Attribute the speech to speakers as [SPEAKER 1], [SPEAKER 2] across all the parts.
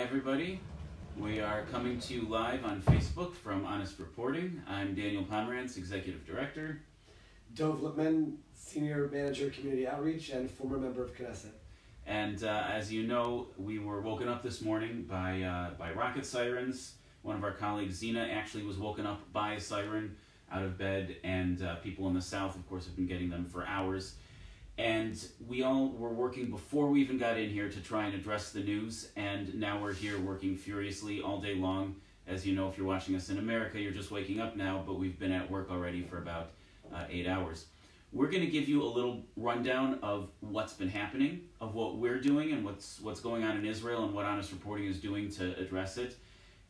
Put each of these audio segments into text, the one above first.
[SPEAKER 1] everybody. We are coming to you live on Facebook from Honest Reporting. I'm Daniel Pomerantz, Executive Director.
[SPEAKER 2] Dov Lipman, Senior Manager, Community Outreach, and former member of Knesset.
[SPEAKER 1] And as you know, we were woken up this morning by rocket sirens. One of our colleagues, Zena, actually was woken up by a siren out of bed, and people in the South, of course, have been getting them for hours. And we all were working before we even got in here to try and address the news, and now we're here working furiously all day long. As you know, if you're watching us in America, you're just waking up now, but we've been at work already for about 8 hours. We're going to give you a little rundown of what's been happening, of what we're doing, and what's going on in Israel, and what Honest Reporting is doing to address it.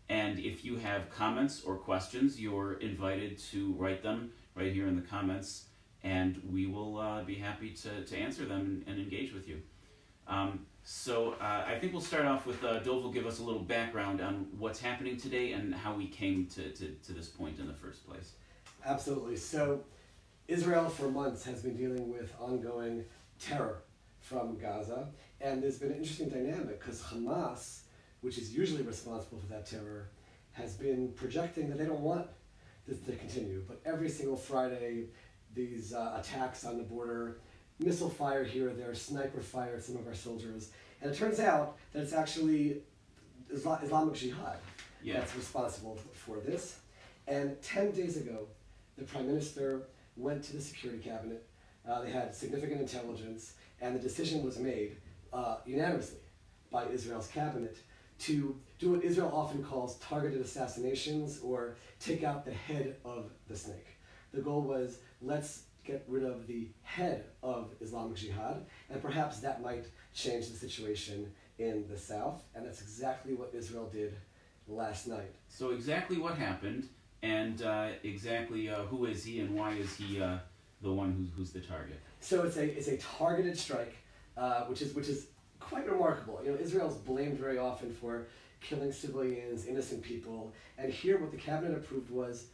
[SPEAKER 1] And if you have comments or questions, you're invited to write them right here in the comments, and we will be happy to answer them and engage with you. So I think we'll start off with Dov will give us a little background on what's happening today and how we came to this point in the first place.
[SPEAKER 2] Absolutely. So Israel for months has been dealing with ongoing terror from Gaza, and there's been an interesting dynamic because Hamas, which is usually responsible for that terror, has been projecting that they don't want this to continue. But every single Friday, these attacks on the border, missile fire here or there, sniper fire at some of our soldiers. And it turns out that it's actually Islamic Jihad that's responsible for this. And 10 days ago, the Prime Minister went to the Security Cabinet. They had significant intelligence, and the decision was made unanimously by Israel's cabinet to do what Israel often calls targeted assassinations, or take out the head of the snake. The goal was, let's get rid of the head of Islamic Jihad, and perhaps that might change the situation in the south, and that's exactly what Israel did last night.
[SPEAKER 1] So exactly what happened, and exactly who is he, and why is he the one who's the target?
[SPEAKER 2] So it's a targeted strike, which is quite remarkable. You know, Israel's blamed very often for killing civilians, innocent people, and here what the cabinet approved was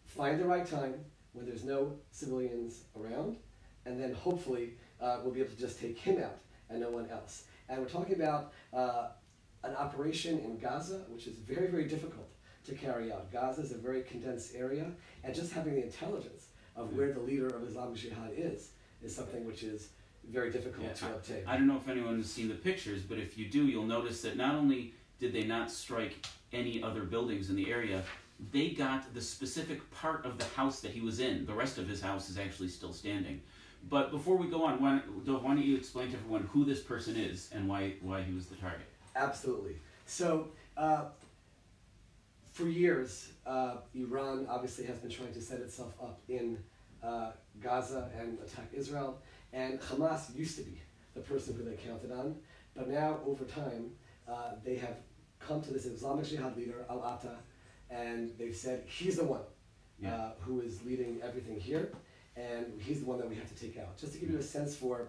[SPEAKER 2] find the right time when there's no civilians around, and then hopefully we'll be able to just take him out and no one else. And we're talking about an operation in Gaza, which is very, very difficult to carry out. Gaza is a very condensed area, and just having the intelligence of where the leader of Islamic Jihad is something which is very difficult to obtain.
[SPEAKER 1] I don't know if anyone has seen the pictures, but if you do, you'll notice that not only did they not strike any other buildings in the area, they got the specific part of the house that he was in. The rest of his house is actually still standing. But before we go on, Dov, why don't you explain to everyone who this person is and why he was the target?
[SPEAKER 2] Absolutely. So, for years, Iran obviously has been trying to set itself up in Gaza and attack Israel, and Hamas used to be the person who they counted on, but now over time they have come to this Islamic Jihad leader, Al-Atta, and they've said he's the one who is leading everything here, and he's the one that we have to take out. Just to give you a sense for,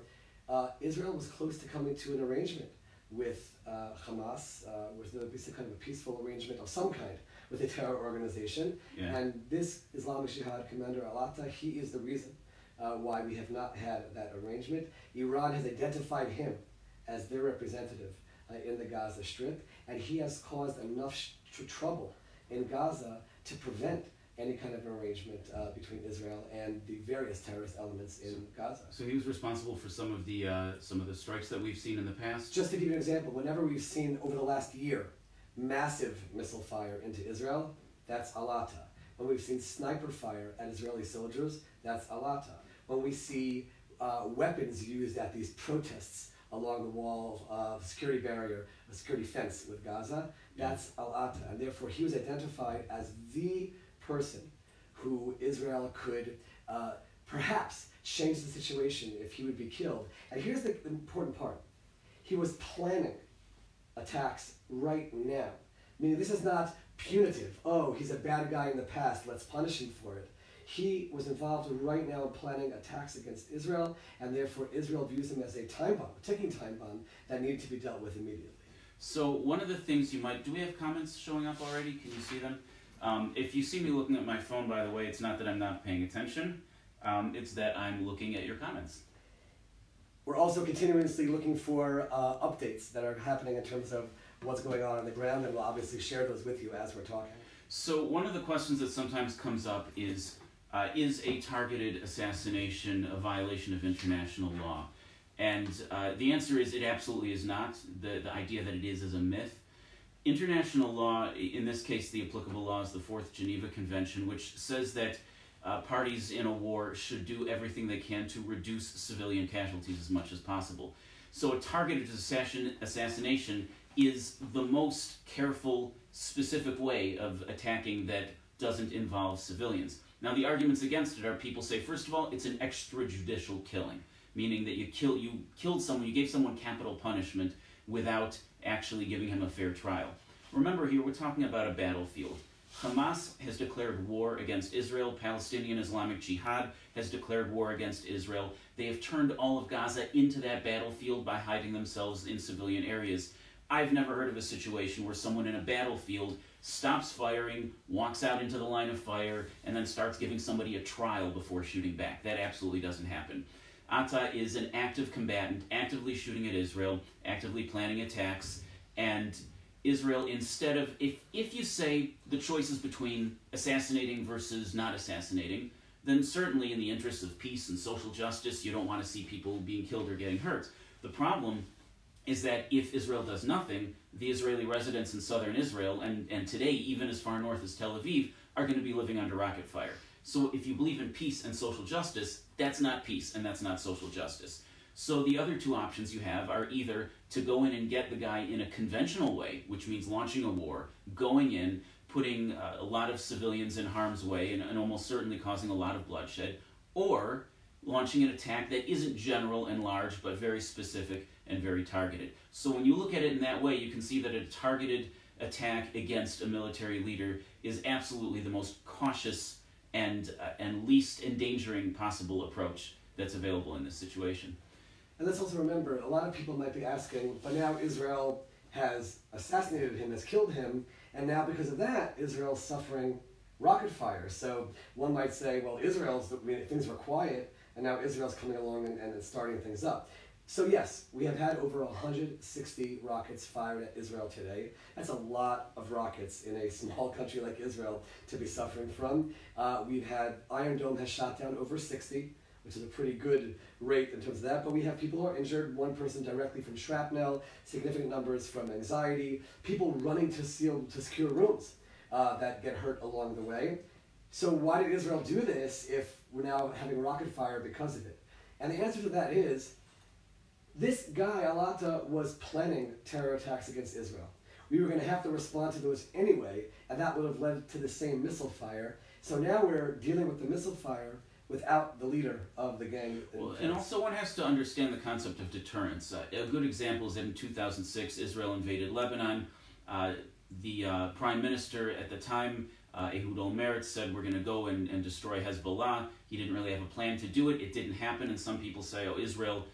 [SPEAKER 2] Israel was close to coming to an arrangement with Hamas, with basically kind of a peaceful arrangement of some kind with a terror organization, and this Islamic Jihad commander Al-Atta, he is the reason why we have not had that arrangement. Iran has identified him as their representative in the Gaza Strip, and he has caused enough trouble in Gaza to prevent any kind of arrangement between Israel and the various terrorist elements in Gaza.
[SPEAKER 1] So he was responsible for some of the strikes that we've seen in the past?
[SPEAKER 2] Just to give you an example, whenever we've seen over the last year massive missile fire into Israel, that's Al-Atta. When we've seen sniper fire at Israeli soldiers, that's Al-Atta. When we see weapons used at these protests along the wall of security barrier, a security fence with Gaza, that's Al-Atta. And therefore he was identified as the person who Israel could perhaps change the situation if he would be killed. And here's the important part. He was planning attacks right now. Meaning this is not punitive. Oh, he's a bad guy in the past, let's punish him for it. He was involved right now in planning attacks against Israel, and therefore Israel views him as a time bomb, a ticking time bomb that needed to be dealt with immediately.
[SPEAKER 1] So one of the things you might, do we have comments showing up already? Can you see them? If you see me looking at my phone, by the way, it's not that I'm not paying attention, it's that I'm looking at your comments.
[SPEAKER 2] We're also continuously looking for updates that are happening in terms of what's going on the ground, and we'll obviously share those with you as we're talking.
[SPEAKER 1] So one of the questions that sometimes comes up is a targeted assassination a violation of international law? And the answer is it absolutely is not. The idea that it is a myth. International law, in this case the applicable law is the Fourth Geneva Convention, which says that parties in a war should do everything they can to reduce civilian casualties as much as possible. So a targeted assassination is the most careful, specific way of attacking that doesn't involve civilians. Now the arguments against it are people say, first of all, it's an extrajudicial killing, meaning that you killed someone, you gave someone capital punishment without actually giving him a fair trial. Remember here, we're talking about a battlefield. Hamas has declared war against Israel. Palestinian Islamic Jihad has declared war against Israel. They have turned all of Gaza into that battlefield by hiding themselves in civilian areas. I've never heard of a situation where someone in a battlefield stops firing, walks out into the line of fire, and then starts giving somebody a trial before shooting back. That absolutely doesn't happen. Atta is an active combatant, actively shooting at Israel, actively planning attacks, and Israel, instead of, if you say the choice is between assassinating versus not assassinating, then certainly in the interest of peace and social justice, you don't want to see people being killed or getting hurt. The problem is that if Israel does nothing, the Israeli residents in southern Israel, and today even as far north as Tel Aviv, are going to be living under rocket fire. So if you believe in peace and social justice, that's not peace and that's not social justice. So the other two options you have are either to go in and get the guy in a conventional way, which means launching a war, going in, putting a lot of civilians in harm's way and almost certainly causing a lot of bloodshed, or launching an attack that isn't general and large but very specific and very targeted. So when you look at it in that way, you can see that a targeted attack against a military leader is absolutely the most cautious and least endangering possible approach that's available in this situation.
[SPEAKER 2] And let's also remember, a lot of people might be asking, but now Israel has assassinated him, has killed him, and now because of that, Israel's suffering rocket fire. So one might say, well, things were quiet, and now Israel's coming along and starting things up. So yes, we have had over 160 rockets fired at Israel today. That's a lot of rockets in a small country like Israel to be suffering from. We've had, Iron Dome has shot down over 60, which is a pretty good rate in terms of that. But we have people who are injured, one person directly from shrapnel, significant numbers from anxiety, people running to secure rooms that get hurt along the way. So why did Israel do this if we're now having rocket fire because of it? And the answer to that is, this guy, Al-Atta, was planning terror attacks against Israel. We were going to have to respond to those anyway, and that would have led to the same missile fire. So now we're dealing with the missile fire without the leader of the gang.
[SPEAKER 1] Well, and also one has to understand the concept of deterrence. A good example is that in 2006, Israel invaded Lebanon. The prime minister at the time, Ehud Olmert, said we're going to go and destroy Hezbollah. He didn't really have a plan to do it. It didn't happen, and some people say, oh, Israel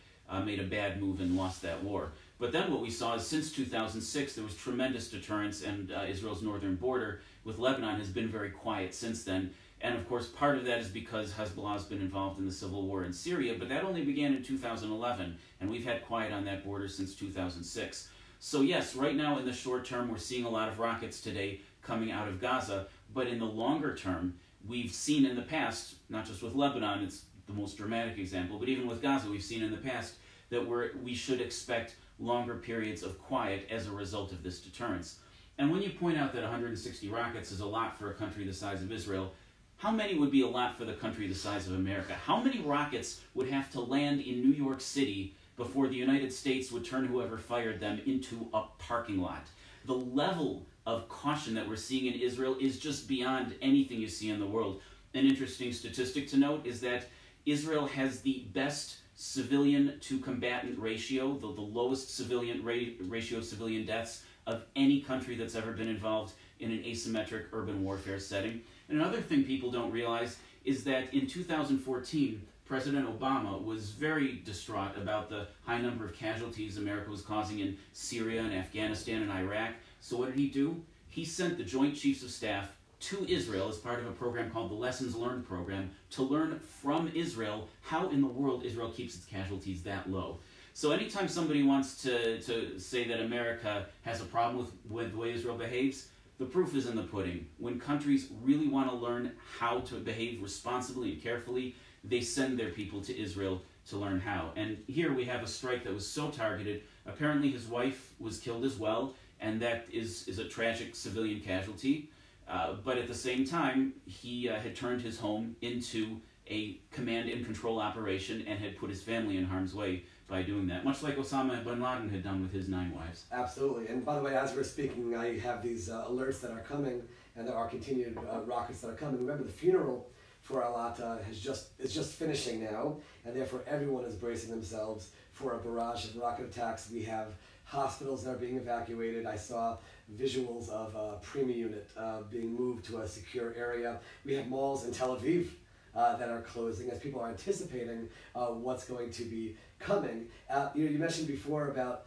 [SPEAKER 1] made a bad move and lost that war. But then what we saw is since 2006, there was tremendous deterrence, and Israel's northern border with Lebanon has been very quiet since then. And of course, part of that is because Hezbollah has been involved in the civil war in Syria, but that only began in 2011, and we've had quiet on that border since 2006. So yes, right now in the short term, we're seeing a lot of rockets today coming out of Gaza, but in the longer term, we've seen in the past, not just with Lebanon, it's the most dramatic example, but even with Gaza, we've seen in the past that we should expect longer periods of quiet as a result of this deterrence. And when you point out that 160 rockets is a lot for a country the size of Israel, how many would be a lot for the country the size of America? How many rockets would have to land in New York City before the United States would turn whoever fired them into a parking lot? The level of caution that we're seeing in Israel is just beyond anything you see in the world. An interesting statistic to note is that Israel has the best civilian to combatant ratio, the lowest civilian ratio of civilian deaths of any country that's ever been involved in an asymmetric urban warfare setting. And another thing people don't realize is that in 2014, President Obama was very distraught about the high number of casualties America was causing in Syria and Afghanistan and Iraq. So what did he do? He sent the Joint Chiefs of Staff to Israel as part of a program called the Lessons Learned program to learn from Israel how in the world Israel keeps its casualties that low. So anytime somebody wants to say that America has a problem with the way Israel behaves, the proof is in the pudding. When countries really want to learn how to behave responsibly and carefully, they send their people to Israel to learn how. And here we have a strike that was so targeted. Apparently his wife was killed as well, and that is a tragic civilian casualty. But at the same time, he had turned his home into a command and control operation and had put his family in harm's way by doing that, much like Osama bin Laden had done with his 9 wives.
[SPEAKER 2] Absolutely. And by the way, as we're speaking, I have these alerts that are coming, and there are continued rockets that are coming. Remember, the funeral for Alata is just finishing now, and therefore everyone is bracing themselves for a barrage of rocket attacks. We have hospitals that are being evacuated. I saw visuals of a Prima unit being moved to a secure area. We have malls in Tel Aviv that are closing as people are anticipating what's going to be coming. You mentioned before about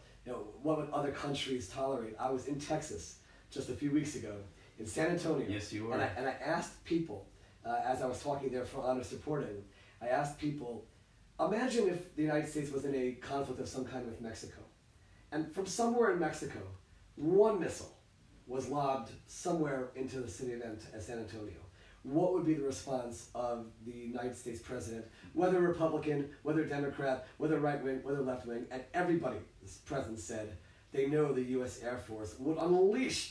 [SPEAKER 2] what would other countries tolerate. I was in Texas just a few weeks ago, in San Antonio.
[SPEAKER 1] Yes, you were.
[SPEAKER 2] And I asked people, as I was talking there for Honest Reporting, I asked people, imagine if the United States was in a conflict of some kind with Mexico. And from somewhere in Mexico, one missile was lobbed somewhere into the city of San Antonio. What would be the response of the United States president, whether Republican, whether Democrat, whether right-wing, whether left-wing, and everybody, this president said, they know the U.S. Air Force would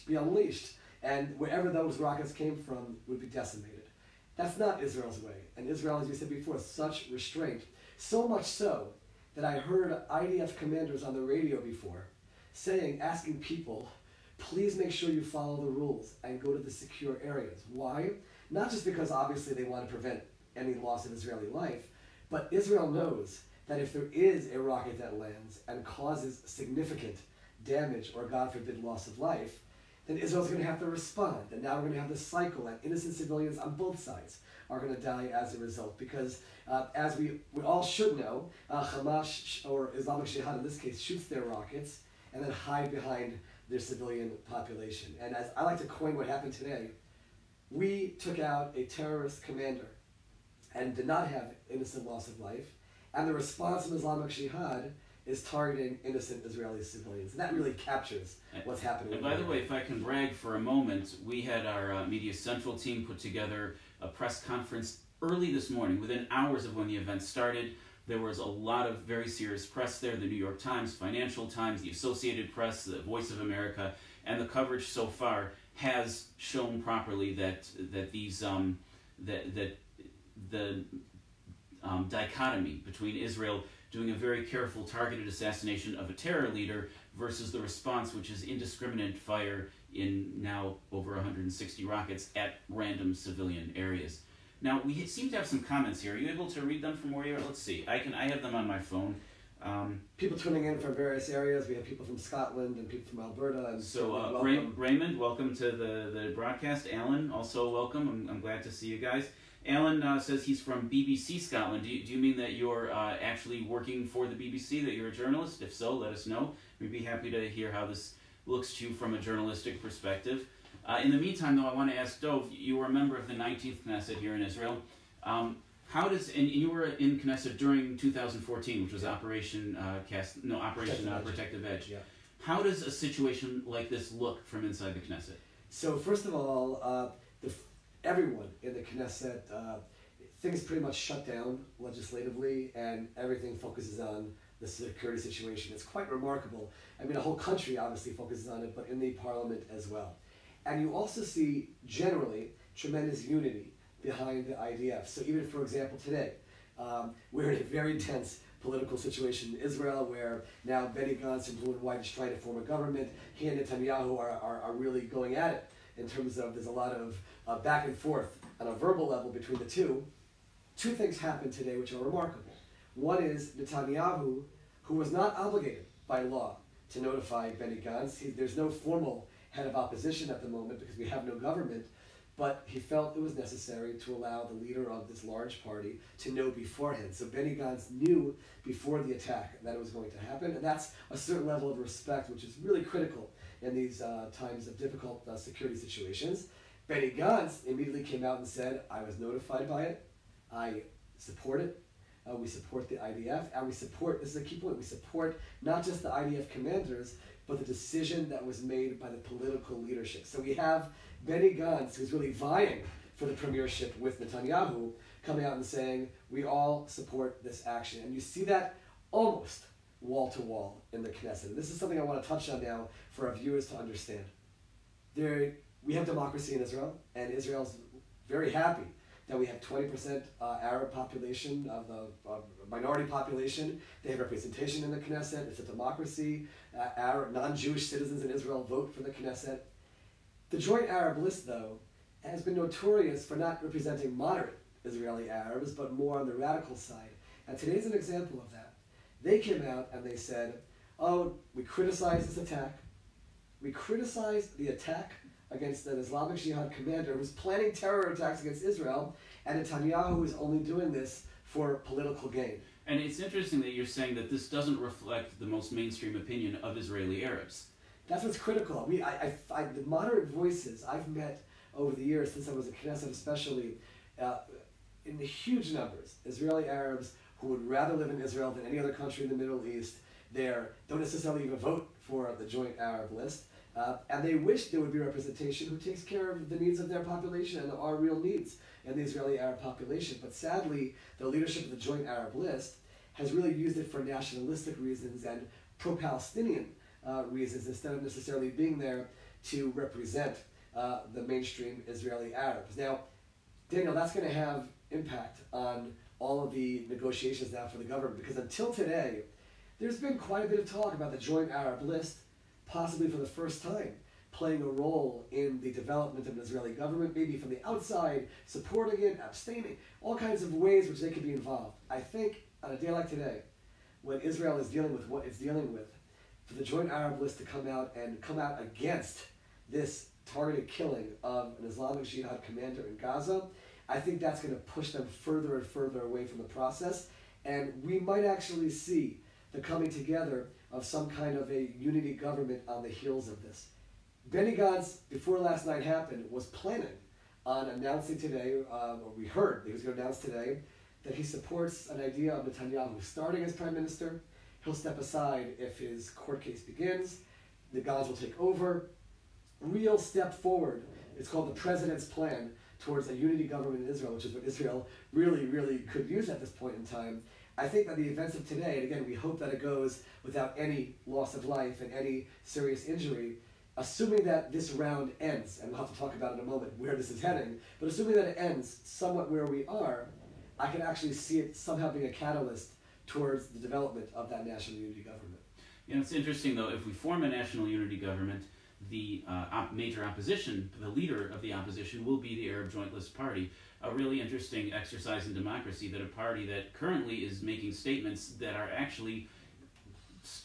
[SPEAKER 2] be unleashed, and wherever those rockets came from would be decimated. That's not Israel's way. And Israel, as you said before, such restraint. So much so that I heard IDF commanders on the radio before asking people, please make sure you follow the rules and go to the secure areas. Why? Not just because obviously they want to prevent any loss of Israeli life, but Israel knows that if there is a rocket that lands and causes significant damage or, God forbid, loss of life, then Israel's going to have to respond. And now we're going to have this cycle, and innocent civilians on both sides are going to die as a result. Because as we all should know, Hamas, or Islamic Jihad in this case, shoots their rockets and then hide behind their civilian population. And as I like to coin what happened today, we took out a terrorist commander and did not have innocent loss of life, and the response of Islamic Jihad is targeting innocent Israeli civilians. And that really captures what's happening.
[SPEAKER 1] And by the way, if I can brag for a moment, we had our Media Central team put together a press conference early this morning, within hours of when the event started. There was a lot of very serious press there, the New York Times, Financial Times, the Associated Press, the Voice of America, and the coverage so far has shown properly that the dichotomy between Israel doing a very careful, targeted assassination of a terror leader versus the response, which is indiscriminate fire in now over 160 rockets at random civilian areas. Now, we seem to have some comments here. Are you able to read them from where you are? Let's see. I have them on my phone.
[SPEAKER 2] People tuning in from various areas. We have people from Scotland and people from Alberta. And
[SPEAKER 1] so Raymond, welcome to the broadcast. Alan, also welcome. I'm glad to see you guys. Alan says he's from BBC Scotland. Do you mean that you're actually working for the BBC, that you're a journalist? If so, let us know. We'd be happy to hear how this looks to you from a journalistic perspective. In the meantime, though, I want to ask Dov, you were a member of the 19th Knesset here in Israel. And you were in Knesset during 2014, which was Operation Protective Edge.
[SPEAKER 2] Yeah.
[SPEAKER 1] How does a situation like this look from inside the Knesset?
[SPEAKER 2] So first of all, everyone in the Knesset, things pretty much shut down legislatively, and everything focuses on the security situation. It's quite remarkable. I mean, the whole country obviously focuses on it, but in the parliament as well. And you also see, generally, tremendous unity behind the IDF. So even, for example, today, we're in a very tense political situation in Israel where now Benny Gantz in blue and white is trying to form a government. He and Netanyahu are really going at it in terms of there's a lot of back and forth on a verbal level between the two. Two things happened today which are remarkable. One is Netanyahu, who was not obligated by law to notify Benny Gantz. There's no formal head of opposition at the moment because we have no government, but he felt it was necessary to allow the leader of this large party to know beforehand. So Benny Gantz knew before the attack that it was going to happen, and that's a certain level of respect which is really critical in these times of difficult security situations. Benny Gantz immediately came out and said, I was notified by it, I support it, we support the IDF, and we support, this is a key point, we support not just the IDF commanders, but the decision that was made by the political leadership. So we have Benny Gantz, who's really vying for the premiership with Netanyahu, coming out and saying, we all support this action. And you see that almost wall to wall in the Knesset. And this is something I want to touch on now for our viewers to understand. We have democracy in Israel, and Israel's very happy that we have 20% Arab population of the minority population. They have representation in the Knesset. It's a democracy. Arab, non-Jewish citizens in Israel vote for the Knesset. The Joint Arab List, though, has been notorious for not representing moderate Israeli Arabs, but more on the radical side. And today's an example of that. They came out and they said, oh, we criticize this attack. We criticize the attack against an Islamic Jihad commander who's planning terror attacks against Israel, and Netanyahu is only doing this for political gain.
[SPEAKER 1] And it's interesting that you're saying that this doesn't reflect the most mainstream opinion of Israeli Arabs.
[SPEAKER 2] That's what's critical. The moderate voices I've met over the years, since I was at Knesset especially, in the huge numbers, Israeli Arabs who would rather live in Israel than any other country in the Middle East, don't necessarily even vote for the Joint Arab List. And they wish there would be representation who takes care of the needs of their population, and there are real needs in the Israeli Arab population. But sadly, the leadership of the Joint Arab List has really used it for nationalistic reasons and pro-Palestinian reasons, instead of necessarily being there to represent the mainstream Israeli Arabs. Now, Daniel, that's going to have impact on all of the negotiations now for the government, because until today, there's been quite a bit of talk about the Joint Arab List, possibly for the first time, playing a role in the development of an Israeli government, maybe from the outside, supporting it, abstaining, all kinds of ways which they could be involved. I think on a day like today, when Israel is dealing with what it's dealing with, for the Joint Arab List to come out against this targeted killing of an Islamic Jihad commander in Gaza, I think that's going to push them further and further away from the process, and we might actually see the coming together of some kind of a unity government on the heels of this. Benny Gantz, before last night happened, was planning on announcing today, or we heard that he was going to announce today, that he supports an idea of Netanyahu starting as prime minister. He'll step aside if his court case begins. The Gantz will take over. Real step forward. It's called the President's Plan towards a unity government in Israel, which is what Israel really, really could use at this point in time. I think that the events of today, and again, we hope that it goes without any loss of life and any serious injury, assuming that this round ends, and we'll have to talk about in a moment where this is heading, but assuming that it ends somewhat where we are, I can actually see it somehow being a catalyst towards the development of that national unity government.
[SPEAKER 1] You know, it's interesting though, if we form a national unity government, the major opposition, the leader of the opposition will be the Arab Joint List Party. A really interesting exercise in democracy, that a party that currently is making statements that are actually,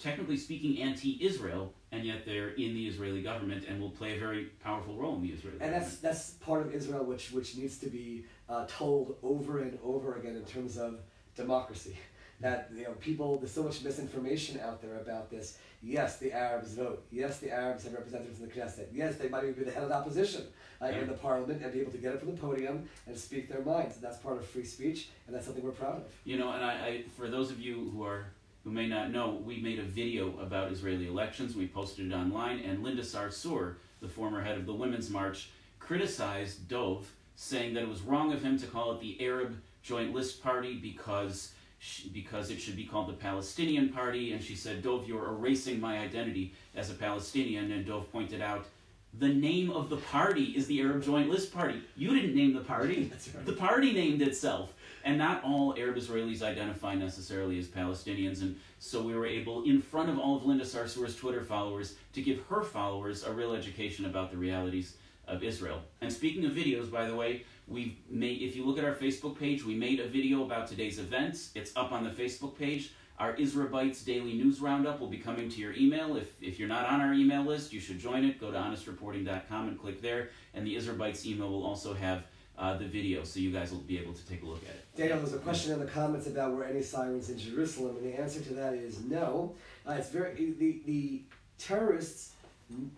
[SPEAKER 1] technically speaking, anti-Israel, and yet they're in the Israeli government and will play a very powerful role in the Israeli government.
[SPEAKER 2] And that's part of Israel which needs to be told over and over again in terms of democracy. That people, there's so much misinformation out there about this. Yes, the Arabs vote. Yes, the Arabs have representatives in the Knesset. Yes, they might even be the head of the opposition in the parliament and be able to get up from the podium and speak their minds. That's part of free speech, and that's something we're proud of.
[SPEAKER 1] You know, and I for those of you who may not know, we made a video about Israeli elections. We posted it online, and Linda Sarsour, the former head of the Women's March, criticized Dov, saying that it was wrong of him to call it the Arab Joint List Party because it should be called the Palestinian Party, and she said, Dov, you're erasing my identity as a Palestinian, and Dov pointed out, the name of the party is the Arab Joint List Party. You didn't name the party.
[SPEAKER 2] That's right.
[SPEAKER 1] The party named itself. And not all Arab Israelis identify necessarily as Palestinians, and so we were able, in front of all of Linda Sarsour's Twitter followers, to give her followers a real education about the realities of Israel. And speaking of videos, by the way, we've made, if you look at our Facebook page, we made a video about today's events. It's up on the Facebook page. Our Israelites Daily News Roundup will be coming to your email. If you're not on our email list, you should join it. Go to HonestReporting.com and click there. And the Israelites email will also have the video, so you guys will be able to take a look at it.
[SPEAKER 2] Daniel, there's a question in the comments about were any sirens in Jerusalem, and the answer to that is no. It's the terrorists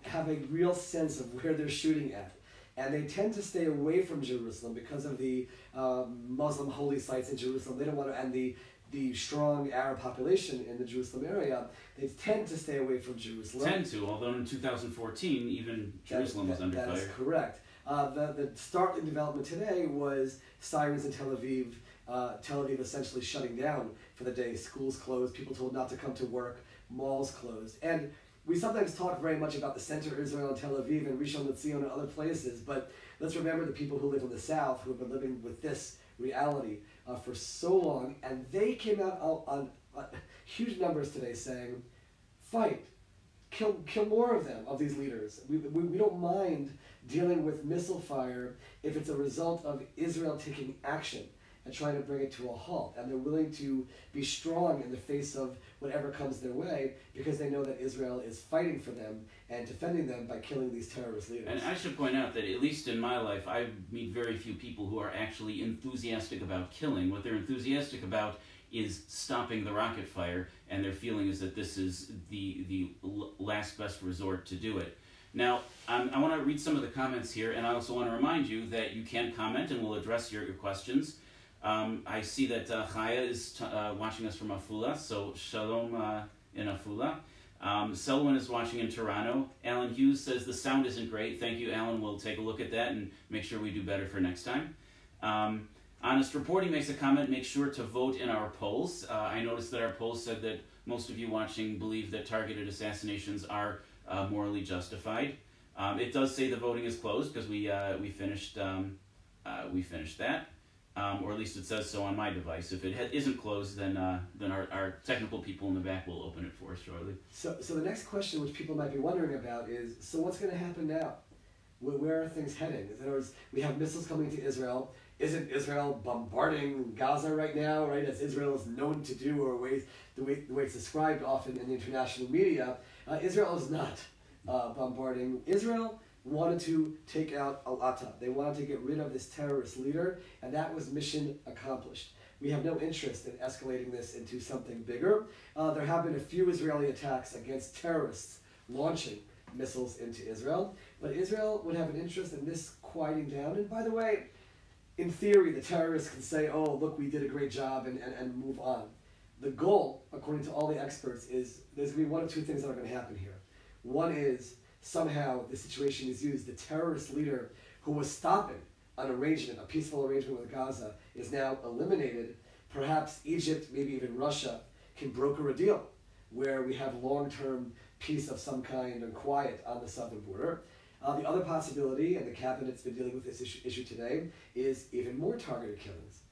[SPEAKER 2] have a real sense of where they're shooting at. And they tend to stay away from Jerusalem because of the Muslim holy sites in Jerusalem. They don't want to, and the the strong Arab population in the Jerusalem area, they tend to stay away from Jerusalem.
[SPEAKER 1] Although in 2014, even Jerusalem was under fire.
[SPEAKER 2] That is correct. The startling development today was sirens in Tel Aviv. Tel Aviv essentially shutting down for the day. Schools closed, people told not to come to work, malls closed. And we sometimes talk very much about the center of Israel and Tel Aviv and Rishon LeZion and other places, but let's remember the people who live in the south who have been living with this reality for so long, and they came out on huge numbers today saying, fight, kill more of them, of these leaders. We don't mind dealing with missile fire if it's a result of Israel taking action and trying to bring it to a halt. And they're willing to be strong in the face of whatever comes their way because they know that Israel is fighting for them and defending them by killing these terrorist leaders.
[SPEAKER 1] And I should point out that, at least in my life, I meet very few people who are actually enthusiastic about killing. What they're enthusiastic about is stopping the rocket fire, and their feeling is that this is the last best resort to do it. Now, I want to read some of the comments here, and I also want to remind you that you can comment and we'll address your questions. I see that Chaya is watching us from Afula, so shalom in Afula. Selwyn is watching in Toronto. Alan Hughes says the sound isn't great. Thank you, Alan. We'll take a look at that and make sure we do better for next time. Honest Reporting makes a comment, make sure to vote in our polls. I noticed that our polls said that most of you watching believe that targeted assassinations are morally justified. It does say the voting is closed because we finished that. Or at least it says so on my device. If it isn't closed, then our technical people in the back will open it for us shortly.
[SPEAKER 2] So the next question, which people might be wondering about, is so what's going to happen now? Where are things heading? In other words, we have missiles coming to Israel. Isn't Israel bombarding Gaza right now, right? As Israel is known to do, or the way it's described often in the international media, Israel is not bombarding. Israel wanted to take out al-Atta. They wanted to get rid of this terrorist leader, and that was mission accomplished. We have no interest in escalating this into something bigger. There have been a few Israeli attacks against terrorists launching missiles into Israel, but Israel would have an interest in this quieting down. And by the way, in theory, the terrorists can say, oh, look, we did a great job, and move on. The goal, according to all the experts, is there's going to be one of two things that are going to happen here. One is somehow the situation is used. The terrorist leader who was stopping an arrangement, a peaceful arrangement with Gaza, is now eliminated. Perhaps Egypt, maybe even Russia, can broker a deal where we have long-term peace of some kind and quiet on the southern border. The other possibility, and the cabinet's been dealing with this issue today, is even more targeted killings.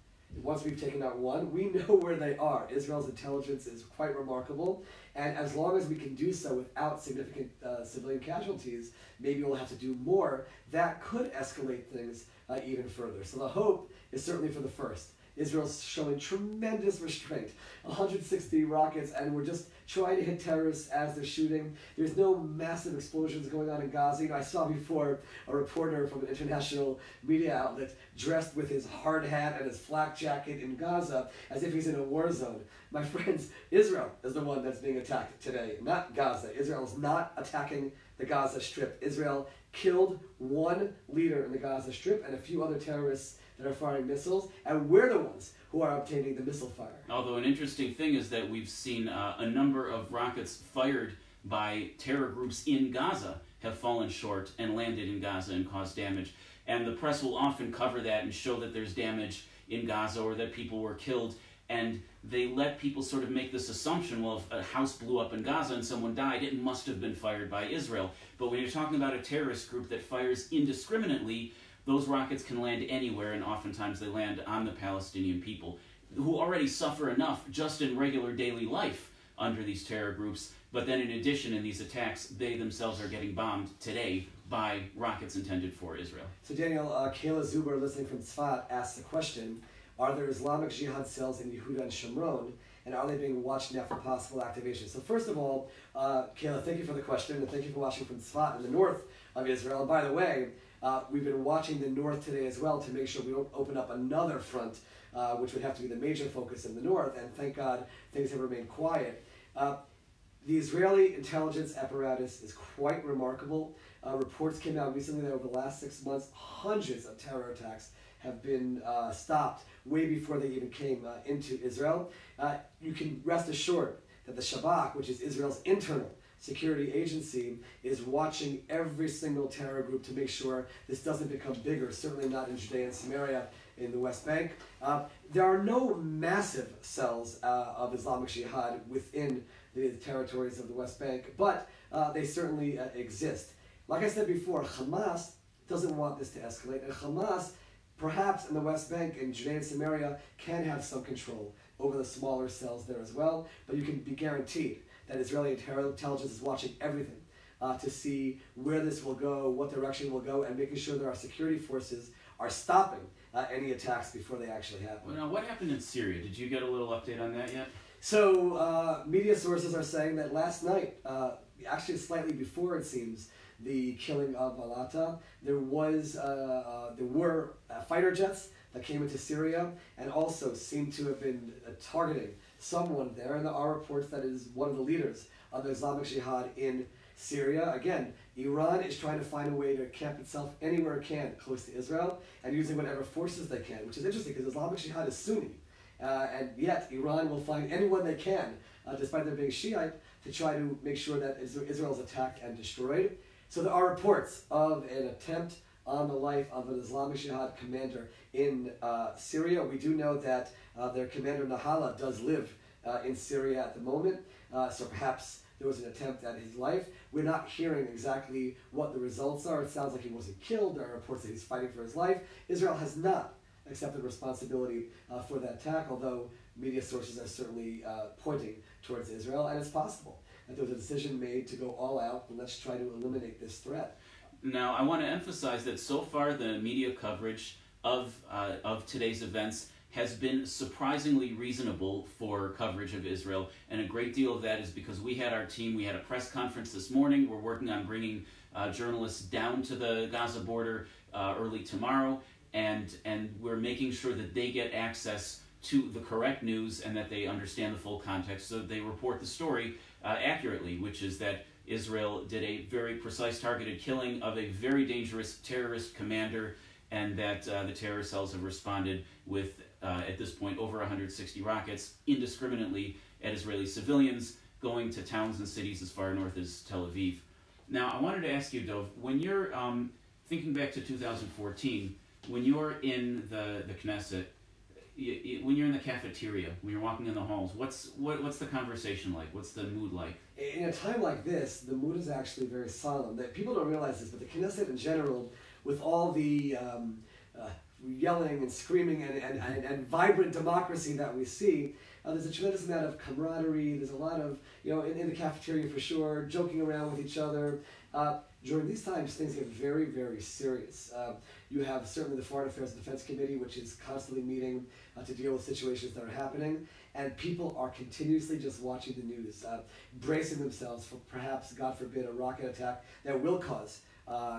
[SPEAKER 2] Once we've taken out one, we know where they are. Israel's intelligence is quite remarkable, and as long as we can do so without significant civilian casualties, maybe we'll have to do more. That could escalate things even further. So the hope is certainly for the first. Israel's showing tremendous restraint. 160 rockets, and we're just trying to hit terrorists as they're shooting. There's no massive explosions going on in Gaza. You know, I saw before a reporter from an international media outlet dressed with his hard hat and his flak jacket in Gaza as if he's in a war zone. My friends, Israel is the one that's being attacked today, not Gaza. Israel is not attacking the Gaza Strip. Israel killed one leader in the Gaza Strip and a few other terrorists that are firing missiles, and we're the ones who are obtaining the missile fire.
[SPEAKER 1] Although an interesting thing is that we've seen a number of rockets fired by terror groups in Gaza have fallen short and landed in Gaza and caused damage. And the press will often cover that and show that there's damage in Gaza or that people were killed. And they let people sort of make this assumption, well, if a house blew up in Gaza and someone died, it must have been fired by Israel. But when you're talking about a terrorist group that fires indiscriminately, those rockets can land anywhere, and oftentimes they land on the Palestinian people, who already suffer enough just in regular daily life under these terror groups. But then in addition, in these attacks, they themselves are getting bombed today by rockets intended for Israel.
[SPEAKER 2] So Daniel, Kayla Zuber, listening from Tzfat, asks the question, are there Islamic Jihad cells in Yehuda and Shomron, and are they being watched now for possible activation? So first of all, Kayla, thank you for the question, and thank you for watching from Tzfat in the north of Israel. And by the way, we've been watching the north today as well to make sure we don't open up another front, which would have to be the major focus in the north, and thank God things have remained quiet. The Israeli intelligence apparatus is quite remarkable. Reports came out recently that over the last 6 months, hundreds of terror attacks have been stopped way before they even came into Israel. You can rest assured that the Shabak, which is Israel's internal security agency, is watching every single terror group to make sure this doesn't become bigger, certainly not in Judea and Samaria in the West Bank. There are no massive cells of Islamic Jihad within the territories of the West Bank, but they certainly exist. Like I said before, Hamas doesn't want this to escalate, and Hamas, perhaps in the West Bank and Judea and Samaria, can have some control over the smaller cells there as well, but you can be guaranteed that Israeli intelligence is watching everything to see where this will go, what direction will go, and making sure that our security forces are stopping any attacks before they actually happen.
[SPEAKER 1] Well, now, what happened in Syria? Did you get a little update on that yet?
[SPEAKER 2] So, media sources are saying that last night, actually slightly before it seems, the killing of Alata, there were fighter jets that came into Syria and also seemed to have been targeting someone there, and there are reports that it is one of the leaders of the Islamic Jihad in Syria. Again, Iran is trying to find a way to camp itself anywhere it can close to Israel and using whatever forces they can, which is interesting because Islamic Jihad is Sunni, and yet Iran will find anyone they can, despite their being Shiite, to try to make sure that Israel is attacked and destroyed. So there are reports of an attempt on the life of an Islamic Jihad commander in Syria. We do know that their commander Nahala does live in Syria at the moment, so perhaps there was an attempt at his life. We're not hearing exactly what the results are. It sounds like he wasn't killed. There are reports that he's fighting for his life. Israel has not accepted responsibility for that attack, although media sources are certainly pointing towards Israel, and it's possible that there was a decision made to go all out and let's try to eliminate this threat.
[SPEAKER 1] Now, I want to emphasize that so far the media coverage of today's events has been surprisingly reasonable for coverage of Israel, and a great deal of that is because we had our team, we had a press conference this morning. We're working on bringing journalists down to the Gaza border early tomorrow, and we're making sure that they get access to the correct news and that they understand the full context so that they report the story accurately, which is that Israel did a very precise targeted killing of a very dangerous terrorist commander, and that the terror cells have responded with, at this point, over 160 rockets indiscriminately at Israeli civilians, going to towns and cities as far north as Tel Aviv. Now, I wanted to ask you, Dov, when you're thinking back to 2014, when you're in the Knesset, when you're in the cafeteria, when you're walking in the halls, what's the conversation like? What's the mood like?
[SPEAKER 2] In a time like this, the mood is actually very solemn. That people don't realize this, but the Knesset in general, with all the yelling and screaming and vibrant democracy that we see, there's a tremendous amount of camaraderie. There's a lot of, in the cafeteria for sure, joking around with each other. During these times, things get very, very serious. You have certainly the Foreign Affairs and Defense Committee, which is constantly meeting to deal with situations that are happening, and people are continuously just watching the news, bracing themselves for perhaps, God forbid, a rocket attack that will cause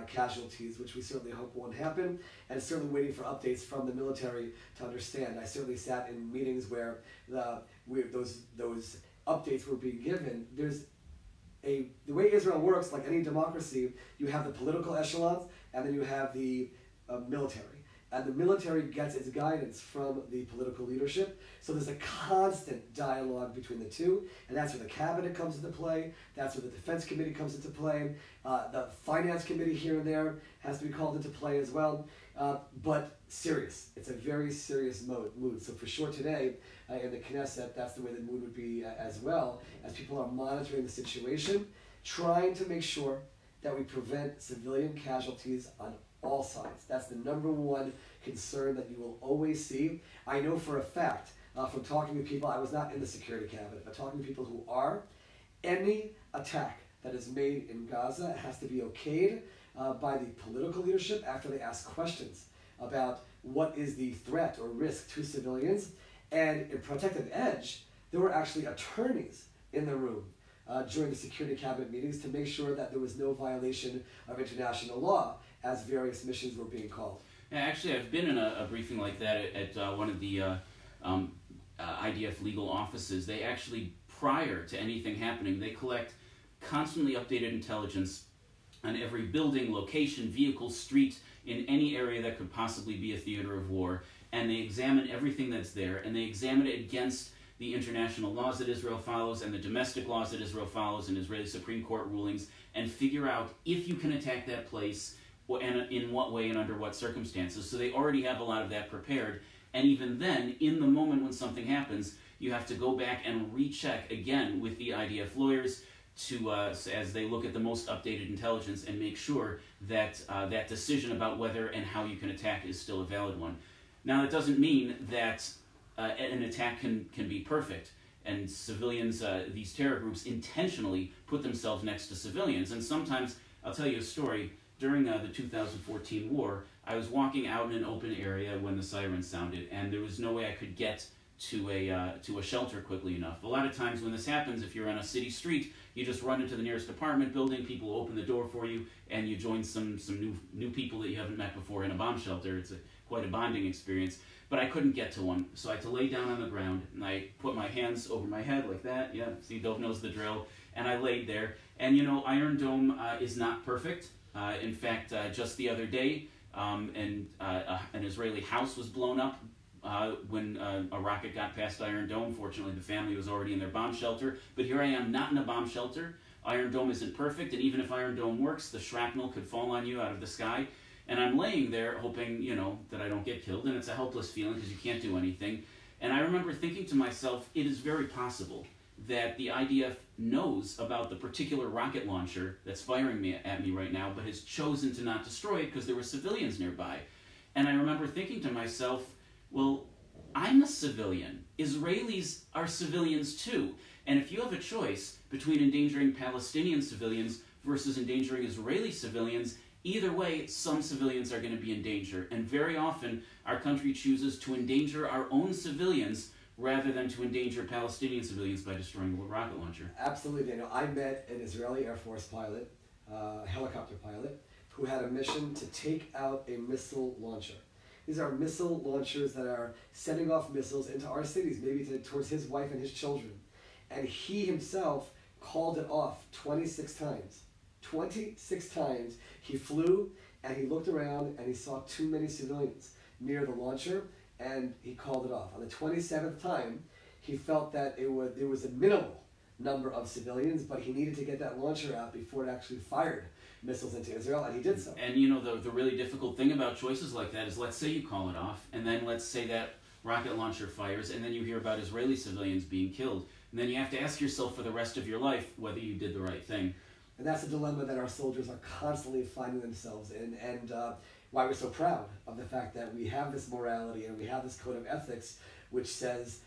[SPEAKER 2] casualties, which we certainly hope won't happen, and certainly waiting for updates from the military to understand. I certainly sat in meetings where those updates were being given. The way Israel works, like any democracy, you have the political echelons, and then you have the military. And the military gets its guidance from the political leadership. So there's a constant dialogue between the two, and that's where the cabinet comes into play. That's where the defense committee comes into play. The finance committee here and there has to be called into play as well. But serious. It's a very serious mood. So for sure today, in the Knesset, that's the way the mood would be as well, as people are monitoring the situation, trying to make sure that we prevent civilian casualties on all sides. That's the number one concern that you will always see. I know for a fact, from talking to people, I was not in the security cabinet, but talking to people who are, any attack that is made in Gaza has to be okayed by the political leadership after they ask questions about what is the threat or risk to civilians. And in Protective Edge, there were actually attorneys in the room during the security cabinet meetings to make sure that there was no violation of international law as various missions were being called.
[SPEAKER 1] Yeah, actually, I've been in a briefing like that at one of the IDF legal offices. They actually, prior to anything happening, they collect constantly updated intelligence on every building, location, vehicle, street, in any area that could possibly be a theater of war, and they examine everything that's there, and they examine it against the international laws that Israel follows and the domestic laws that Israel follows and Israeli Supreme Court rulings, and figure out if you can attack that place, and in what way and under what circumstances. So they already have a lot of that prepared, and even then, in the moment when something happens, you have to go back and recheck again with the IDF lawyers to as they look at the most updated intelligence and make sure that that decision about whether and how you can attack is still a valid one. Now, that doesn't mean that an attack can be perfect, and civilians, these terror groups intentionally put themselves next to civilians. And sometimes, I'll tell you a story, during the 2014 war, I was walking out in an open area when the sirens sounded, and there was no way I could get to a shelter quickly enough. A lot of times when this happens, if you're on a city street, you just run into the nearest apartment building, people open the door for you, and you join some new people that you haven't met before in a bomb shelter. It's quite a bonding experience. But I couldn't get to one, so I had to lay down on the ground, and I put my hands over my head like that. Yeah, see, Dov knows the drill. And I laid there. And you know, Iron Dome is not perfect. In fact, just the other day, an Israeli house was blown up when a rocket got past Iron Dome. Fortunately, the family was already in their bomb shelter. But here I am, not in a bomb shelter. Iron Dome isn't perfect, and even if Iron Dome works, the shrapnel could fall on you out of the sky. And I'm laying there hoping, you know, that I don't get killed, and it's a helpless feeling because you can't do anything. And I remember thinking to myself, it is very possible that the IDF knows about the particular rocket launcher that's firing at me right now, but has chosen to not destroy it because there were civilians nearby. And I remember thinking to myself, well, I'm a civilian. Israelis are civilians too. And if you have a choice between endangering Palestinian civilians versus endangering Israeli civilians, either way, some civilians are going to be in danger. And very often, our country chooses to endanger our own civilians rather than to endanger Palestinian civilians by destroying the rocket launcher.
[SPEAKER 2] Absolutely, Daniel. I met an Israeli Air Force pilot, helicopter pilot, who had a mission to take out a missile launcher. These are missile launchers that are sending off missiles into our cities, maybe towards his wife and his children. And he himself called it off 26 times. 26 times he flew and he looked around and he saw too many civilians near the launcher, and he called it off. On the 27th time, he felt that there was a minimal number of civilians, but he needed to get that launcher out before it actually fired missiles into Israel, and he did so.
[SPEAKER 1] And you know, the really difficult thing about choices like that is, let's say you call it off, and then let's say that rocket launcher fires, and then you hear about Israeli civilians being killed. And then you have to ask yourself for the rest of your life whether you did the right thing.
[SPEAKER 2] And that's a dilemma that our soldiers are constantly finding themselves in, and why we're so proud of the fact that we have this morality and we have this code of ethics which says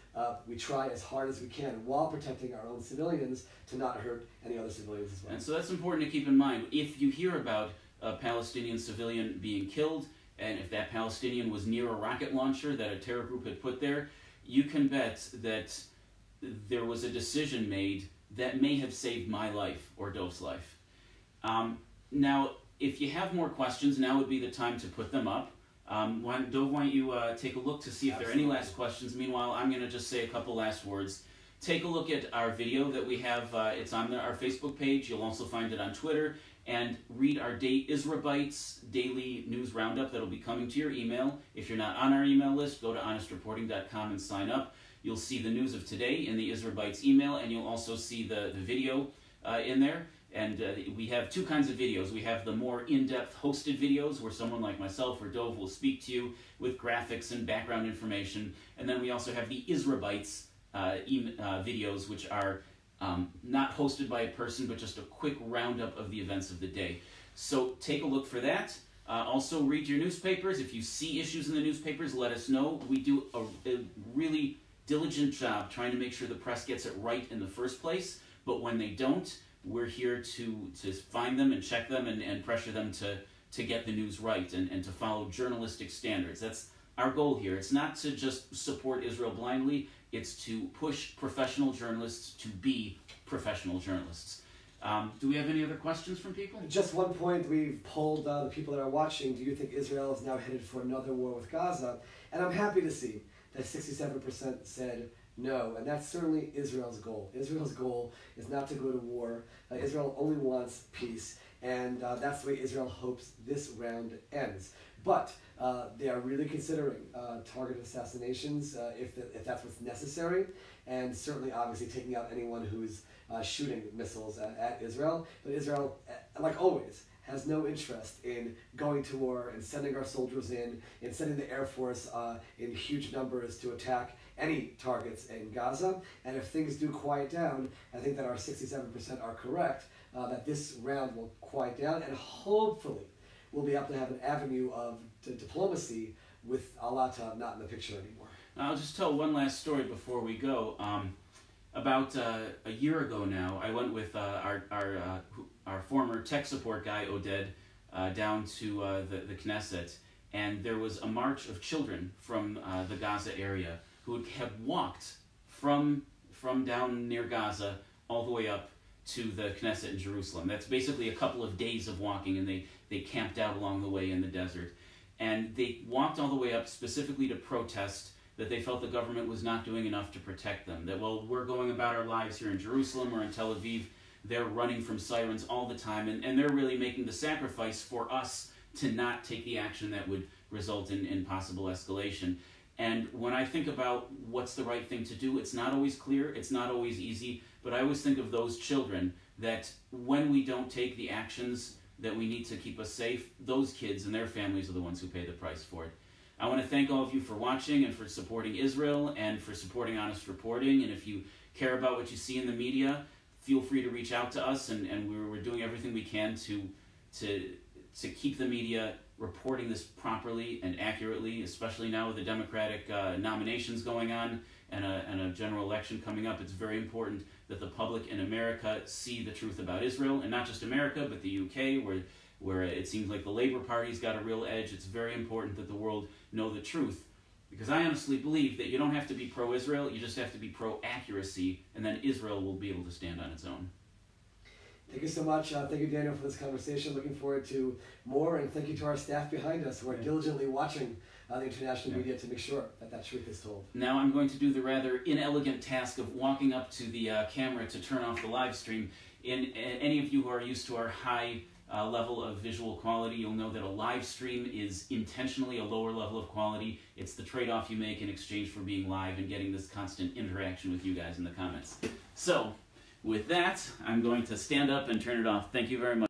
[SPEAKER 2] we try as hard as we can while protecting our own civilians to not hurt any other civilians as well.
[SPEAKER 1] And so that's important to keep in mind. If you hear about a Palestinian civilian being killed, and if that Palestinian was near a rocket launcher that a terror group had put there, you can bet that there was a decision made that may have saved my life or Dov's life. Now, if you have more questions, now would be the time to put them up. Dov, why don't you take a look to see if there are any last questions. Meanwhile, I'm going to just say a couple last words. Take a look at our video that we have. It's on our Facebook page. You'll also find it on Twitter. And read our Israelites daily news roundup that'll be coming to your email. If you're not on our email list, go to HonestReporting.com and sign up. You'll see the news of today in the Israelites email, and you'll also see the video in there. And we have two kinds of videos. We have the more in-depth hosted videos where someone like myself or Dov will speak to you with graphics and background information. And then we also have the Israelites videos, which are not hosted by a person, but just a quick roundup of the events of the day. So take a look for that. Also read your newspapers. If you see issues in the newspapers, let us know. We do a really diligent job trying to make sure the press gets it right in the first place, but when they don't, we're here to find them and check them and pressure them to get the news right and to follow journalistic standards. That's our goal here. It's not to just support Israel blindly, it's to push professional journalists to be professional journalists. Do we have any other questions from people?
[SPEAKER 2] Just one point, we've polled the people that are watching, do you think Israel is now headed for another war with Gaza? And I'm happy to see that 67% said no, and that's certainly Israel's goal. Israel's goal is not to go to war. Israel only wants peace. and that's the way Israel hopes this round ends. But they are really considering targeted assassinations if that's what's necessary, and certainly, obviously, taking out anyone who's shooting missiles at Israel. But Israel, like always, has no interest in going to war and sending our soldiers in sending the Air Force in huge numbers to attack any targets in Gaza. And if things do quiet down, I think that our 67% are correct, that this round will quiet down, and hopefully we'll be able to have an avenue of diplomacy with Al-Ata not in the picture anymore.
[SPEAKER 1] I'll just tell one last story before we go. About a year ago now, I went with our former tech support guy, Oded, down to the Knesset, and there was a march of children from the Gaza area who had walked from down near Gaza all the way up to the Knesset in Jerusalem. That's basically a couple of days of walking, and they camped out along the way in the desert. And they walked all the way up specifically to protest that they felt the government was not doing enough to protect them. That, well, we're going about our lives here in Jerusalem or in Tel Aviv. They're running from sirens all the time, and they're really making the sacrifice for us to not take the action that would result in possible escalation. And when I think about what's the right thing to do, it's not always clear, it's not always easy, but I always think of those children that when we don't take the actions that we need to keep us safe, those kids and their families are the ones who pay the price for it. I want to thank all of you for watching and for supporting Israel and for supporting Honest Reporting. And if you care about what you see in the media, feel free to reach out to us, and we're doing everything we can to keep the media reporting this properly and accurately, especially now with the Democratic nominations going on and a general election coming up. It's very important that the public in America see the truth about Israel, and not just America, but the UK, where it seems like the Labour Party's got a real edge. It's very important that the world know the truth, because I honestly believe that you don't have to be pro-Israel, you just have to be pro-accuracy, and then Israel will be able to stand on its own.
[SPEAKER 2] Thank you so much. Thank you, Daniel, for this conversation. Looking forward to more, and thank you to our staff behind us who are diligently watching the international media to make sure that truth is told.
[SPEAKER 1] Now I'm going to do the rather inelegant task of walking up to the camera to turn off the live stream. Any of you who are used to our high level of visual quality, you'll know that a live stream is intentionally a lower level of quality. It's the trade-off you make in exchange for being live and getting this constant interaction with you guys in the comments. So, with that, I'm going to stand up and turn it off. Thank you very much.